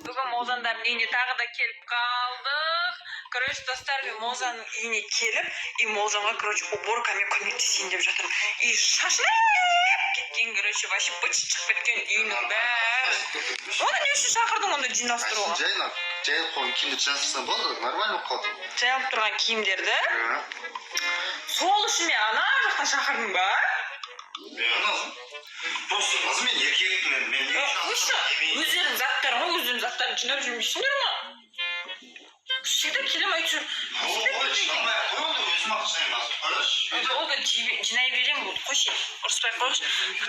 Бүгін Мозандардың үйіне тағы да келіп қалдық. Короче, достар, мен Мозанның үйіне келіп, и Мозанға, короче, уборкамен көмектесейін деп жатырмын. И шашылып кеткен, короче, вообще быт шығып кеткен үйінің бәрі. Оны не үшін шақырдың онда жинастыруға? Жайылып қойған киімдерді жинастырсам болды, нормально болып қалды. Жайылып тұрған киімдерді? Сол үшін мен ана жақтан шақырдың ба? Просто мен еркекпін, мен өздерің заттарын жинап жүрмейсіңдер ма? Всегда келем айтшы. Жинамай қойылды, өзім ақ жинаймын, қойшы. Ол да жинай беремін, болды, қойшы, ұрыспай қойшы.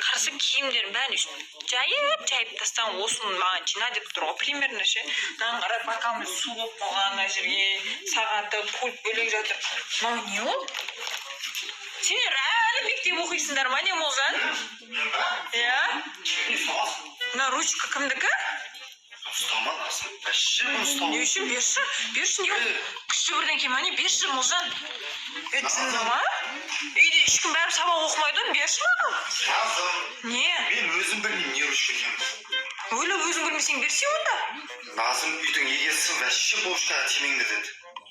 Қарсы киімдерін бәрін үшін жайып тастаған, осыны маған жина деп тұр ғой, примерно ше. Мынаған қарап бокалмен су болып қалған ана жерге, сағаты, пульт бөлек жатыр. Мынау не ол? Сендер әлі мектеп оқисыңдар ма, не Мозан? Иә? Мына ручка кімдікі? Ұстама насым, бәші бұл ұстама. Не үшін? Берші, не ол? Күшті бірден кем, әне берші Мозан. Өтсіңді ма? Үйде ешкім бәрі сабақ оқымайды, берші маған. Назым. Не? Мен өзім білмеймін, не ручка екенін. Ойлап өзің білмесең берсе онда? Назым үйдің егесі бәші бошкаға тимеңдер деді.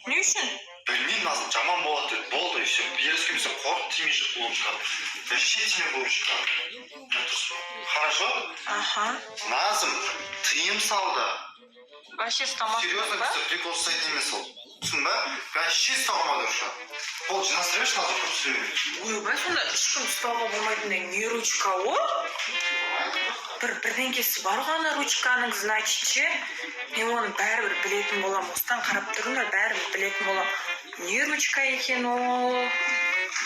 Не үшін? Білмеймін, Назым, жаман болады деді. Болды, еще ерескемесе қорып тимей жүр бұл ручка. Бәші тиме бұл ручка. Хорошо? Аха. Назым, тыйым салды. Вообще ұстамақ Серьезно, кісі прикол ұстайтын емес ол. Түсін ба? Бәші ұстауғамады ручка. Ол жинастырайшы, Назым, көп сөйлемейді. Ойбай, сонда ешкім ұстауға болмайтындай не ручка о? Бірдеңкесі бар ғана ручканың, значит ше. Мен оны бәрібір білетін болам. Осыдан қарап тұрыңдар, бәрібір білетін болам. Не ручка екен ол?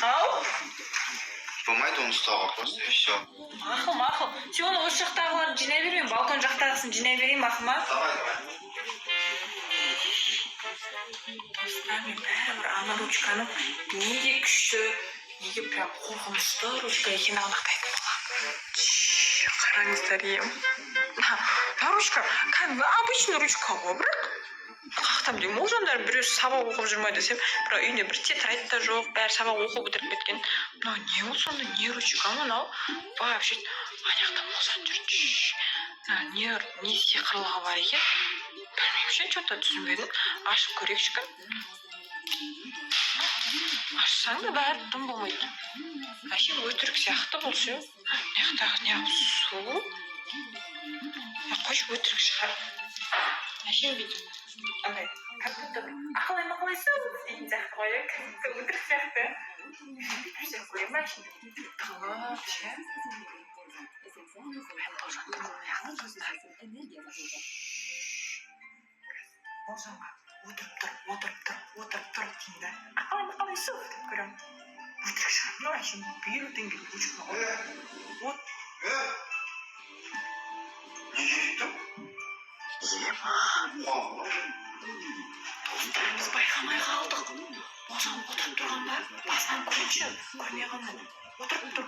Ау? Болмайды оны ұстауға, просто и все. Мақыл. Сен оны осы жақтағыларды жинай бермеймін, балкон жақтағысын жинай берейін, мақыл ма? Давай. Достар, мен бәрібір ана ручканың неге күшті, неге прям қорқынышты ручка екенін анықтайтын болам. Қараңыздар ем. Ручка, кәдімгі обычный ручка ғой, бірақ қақтам деймін, ол жандар біреу сабақ оқып жүрмай десем, бірақ үйінде бір тетрадь та жоқ, бәрі сабақ оқып бітіріп кеткен. Мынау не ол сонда, не ручка мынау? Вообще, аяқта Мозан жүр. Не сиқырлығы бар екен? Білмеймін ше, что-то түсінбедім. Ашып көрейікші кім? Ашсаң да бәрі дым болмайды. Вообще өтірік сияқты бұл ше. Мияқтағы не су? Қойшы өтірік шығар. Вообще бүйтіп. Андай, как будто ақылай-мақылайсың дейтін сияқты ғой, өтірік сияқты. Бүйтіп сен көре ма ішінде? Тығылып ше. Мозанға отырып тұр деймін. Ақылай-мақалайсың деп көрем. Өтірік шығар. Мынау әшейін бүйірден келіп өшіп ма ғой. Не керекті? Біз байқамай қалдық. Мозан отырып тұрғанда басынан көрінші. Көрмей қалмады. Отырып тұр.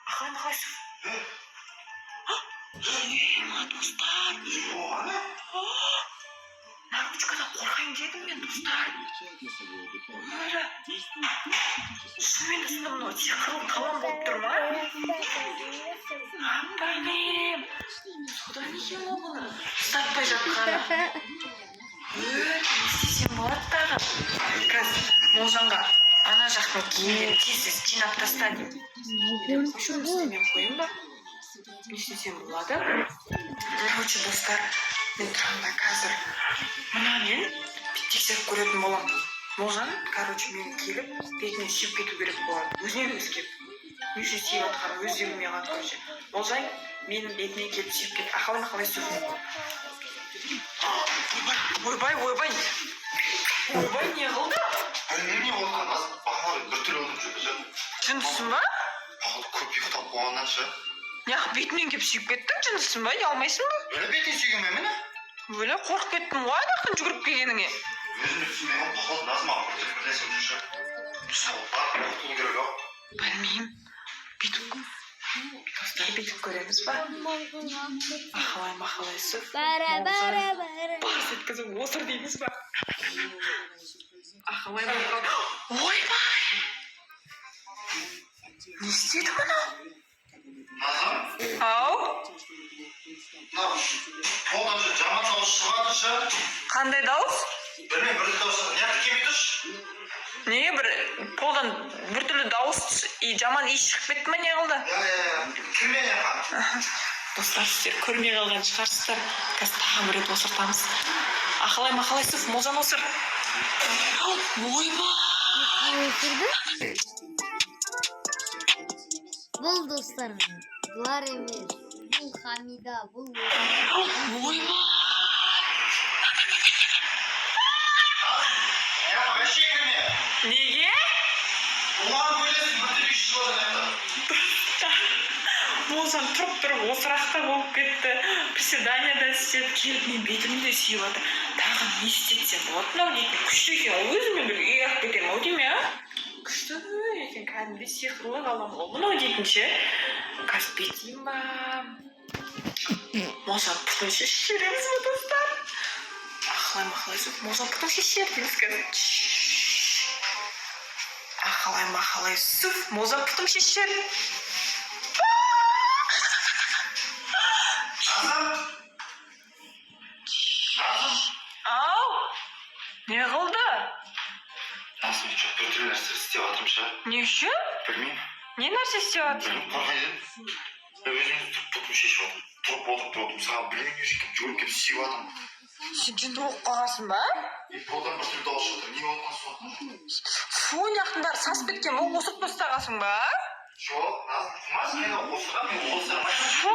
Ақылай-мақалайсың. Ма достар. Наручкадан қорқайын дедім мен, достар. Өлі. Шынымен ұсында мынау сиқырлы талан болып тұр ма? Апайым. Содан екен ол бұны ұстатпай жатқаны. Не істесем болады дағы? Қазір Мозанға ана жақтың киімдерін тез жинап таста деймін. Қойшым істемей қойым ба? Не істесем болады? Короче, достар, мен тұрғанда қазір мына мен тексеріп көретін болам. Мозан, короче, мен келіп бетіне сүйіп кету керек болады. Өзінен өзі келіп. Не үшін сүйіп атқаны өзі де білмей қалады, короче. Мозан менің бетіне келіп сүйіп кетіп, ақылай сөйлейді. Ойбай, не қылды? Білмеймін не болған, бағанағы бір түрлі отырып жүрді. Жындысың ба? Көп ұйықтап қойғаннан ше. Неғып бетінен келіп сүйіп кеттің, жындысың ба? Ұялмайсың ба? Өлі бетіне сүйген мен мені? Өлі қорқып кеттім ғой, анақын жүгіріп келгеніңе. Өзіме түсінбей қалып Назым маған бір нәрсе жүрші. Сауықтар, ұқтылы керек ау. Білмеймін. Достар, бүйтіп көреміз ба? Ақылай-мақалайсыз. Барс еткізіп осыр дейміз ба? Ақылай-мақалай. Ойбай! Не істеді мұны? Назым? Ау? Қолдан жаман дауыс шығады шы. Қандай дауыс? Білмеймін, бір дауыс шығады. Неғып келмей тұршы? Неге бір полдан біртүрлі дауыс и жаман иіс шығып кетті ме, не қылды? Кірме неға. Достар, сіздер көрмей қалған шығарсыздар. Қазір тағы бір рет осыртамыз. Ақылай мақалайсыз, Молжан осыр. Ойбай! Бұл достар, бұлар емес. Бұл Хамида, бұл Ойбай! Неға, бәшке кірме. Неге? Оған көйлесін біртүрлі ішіп отырды. Молжан тұрып осырақта болып кетті. Приседанияда істеп, келіп мен бетімді де сүйіп жатыр. Тағы не істетсем болады мынау дейтін. Күшті екен, өзіме бір үй алып кетемін, ау деймін, а? Күшті екен, кәдімгідей сиқырлы ғалам ол. Мынау дейтін ше. Қазір бетейін ба? Молжан пұтын шешіп жібереміз бе, достар? Ақылай мақалайсыз, Молжан пұтын шешіп жібереміз қазір. Ақылай мақалайсыз, Молжан пұтын шешіп жібереміз. Ау! Не қылды? Назым, жоқ біртүрлі нәрсе істеп жатырмын шы. Не үшін? Білмеймін. Не нәрсе істеп жатыр? Білмеймін, қорқайын. Өзіміз тұрып бұтым шешіп отырмын. Тұрып отырып, саған білмеймін, жүгіріп келіп сүйіп жатырмын. Сен жынды болып қалғансың ба? Қолдан біртүрлі дауыс шығып отыр. Не болған соң? Фу, мынаяқтың бәрі сасып кеткен, ол осып тастағансың ба? Жоқ, Назым, құмас мені осыған, мен осырамайын. Фу,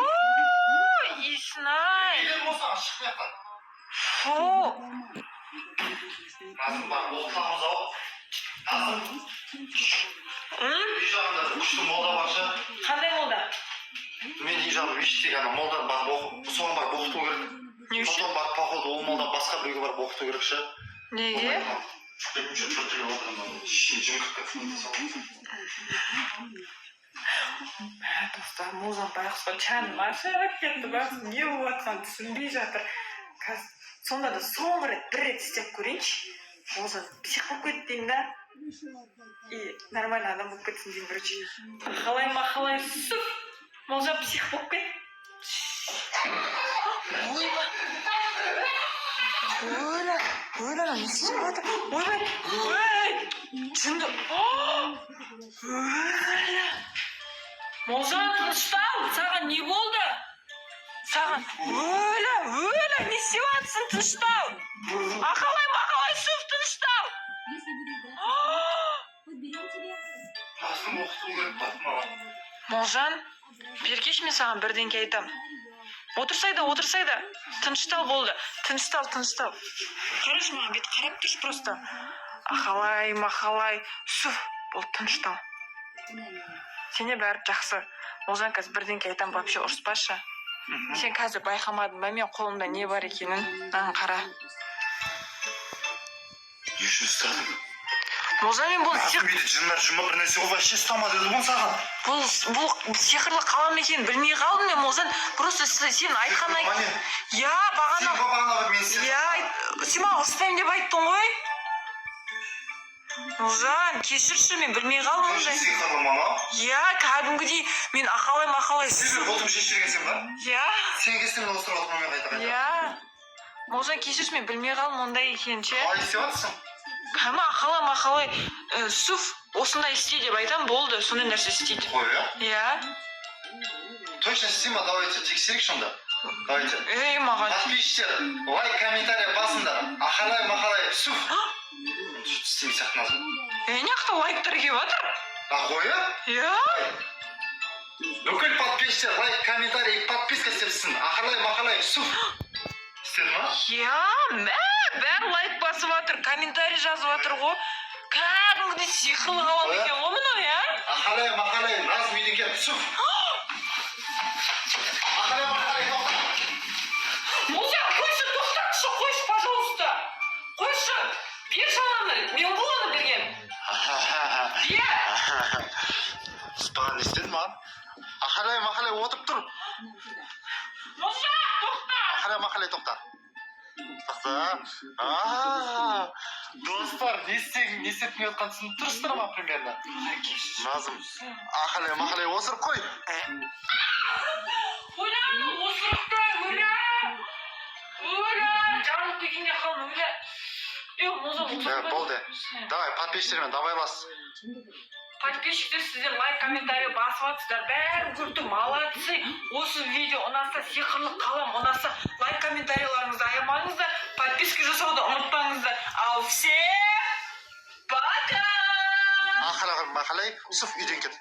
иісін-ай. Неге осыған шықпайқан? Фу. Назым, бар, оқытамыз ау. Назым, үй жағында күшті молда бар шы. Қандай молда? Мен үй жағында мешіттегі ана молдан барып соған барып оқыту керек. Не үшін? Потом барып походу ол молдан басқа біреуге барып оқыту керек шы. Неге? Білмеймін, жоқ біртүрлі отырмын. Жымқып кетті. Достар, Молжан байғұсқа жаным ашып кетті, байғұс не болып жатқанын түсінбей жатыр. Қазір сонда да соңғы рет бір рет істеп көрейінші. Молжан псих болып кетті деймін да. И нормальный адам болып кетсін деймін бірінші. Ақылай мақалайсыз, Молжан псих болып кетті. Ойбай! Ойбай, не істеп жатыр? Ойбай! Ой! Жынды! Ойбай! Молжан, тыныштал, саған не болды? Саған, өлі, не істеп жатырсың, тыныштал? Ақылай мақалайсыз, тыныштал! Назым, оқыту керек бат маған. Молжан, бергеш мен саған бірдеңке айтам. Отырсайда. Тыныштал болды. Тыныштал. Қарашы маған бет қарап тұршы просто. Ақылай, мақалай, суф, болды, тыныштал. Сене бәрі жақсы. Молжан, қазір бірдеңке айтам, вообще ұрыспашы. Сен қазір байқамадың ба мен қолымда не бар екенін? Маған қара. Не үшін ұстадың? Молжан, мен бұл Назым, бейді жындар жұма бір нәрсе ол вообще ұстама деді ғой саған. бұл сиқырлы қалам екенін білмей қалдым мен, Молжан. Просто сен айтқаннан кейін. Я, бағана. Сен бағана бір мен сен. Сен маған ұрыспаймын деп айттың ғой. Молжан, кешірші, мен білмей қалдым Көшін ондай. сен қалам ана. Я, кәдімгідей мен ақалай. Сен болтым шешірген сен ба? Я. Сен келсем мен осырып отырмын мен қайта. Я. Молжан, кешірші, мен білмей қалдым ондай екенін ше. Қалай істеп жатырсың? Кәмі ақалай, суф, осындай істей деп айтам, болды, сондай нәрсе істейді. Қой, иә? Я. Точно істейма, давайте тексерейік сонда. Давайте. Ей, маған. Подписчиктер, лайк, комментарий басыңдар. Ақалай, мақалай, суф. Істейм сияқты Назым. Неақта лайктар келіп жатыр? Қой, Я. бүкіл подписчиктер, лайк, комментарий, подписка істепсін. Ақалай, мақалай, суф. Істеді ма? Я, бәрі лайк басып жатыр, комментарий жазып жатыр ғой. Кәдімгідей сиқырлы қалам екен ғой мынау, я? Ақалай, мақалай, Назым үйден келіп, суф. Ақалай, мақалай, тоқта. Молжан, қойшы, тоқтатшы, қойшы, пожалуйста. Қойшы, бер шаланы, мен ғой оны берген. Бер. Ұспаған не істеді маған? Ақалай, мақалай, отырып тұр. Молжан, тоқта. Ақалай, мақалай, тоқта. Достар, не істетмей отқан түсініп тұрсыздар ма примерно? Назым, ақалай, мақалай, осырып қой. Ойланың, осырықтай, ойланың. үйінде қалмын бля. Болды. Давай, подписчиктермен давайлас. Подписчиктер, сіздер лайк, комментарий басып атсыздар. Бәрін көрді, молодцы. Осы видео ұнаса, сиқырлы қалам ұнаса, лайк, комментарийларыңызды аямаңыздар. Подписка жасауды ұмытпаңыздар. Ал всем пока! Ақыры мақалай, Юсуф үйден кет.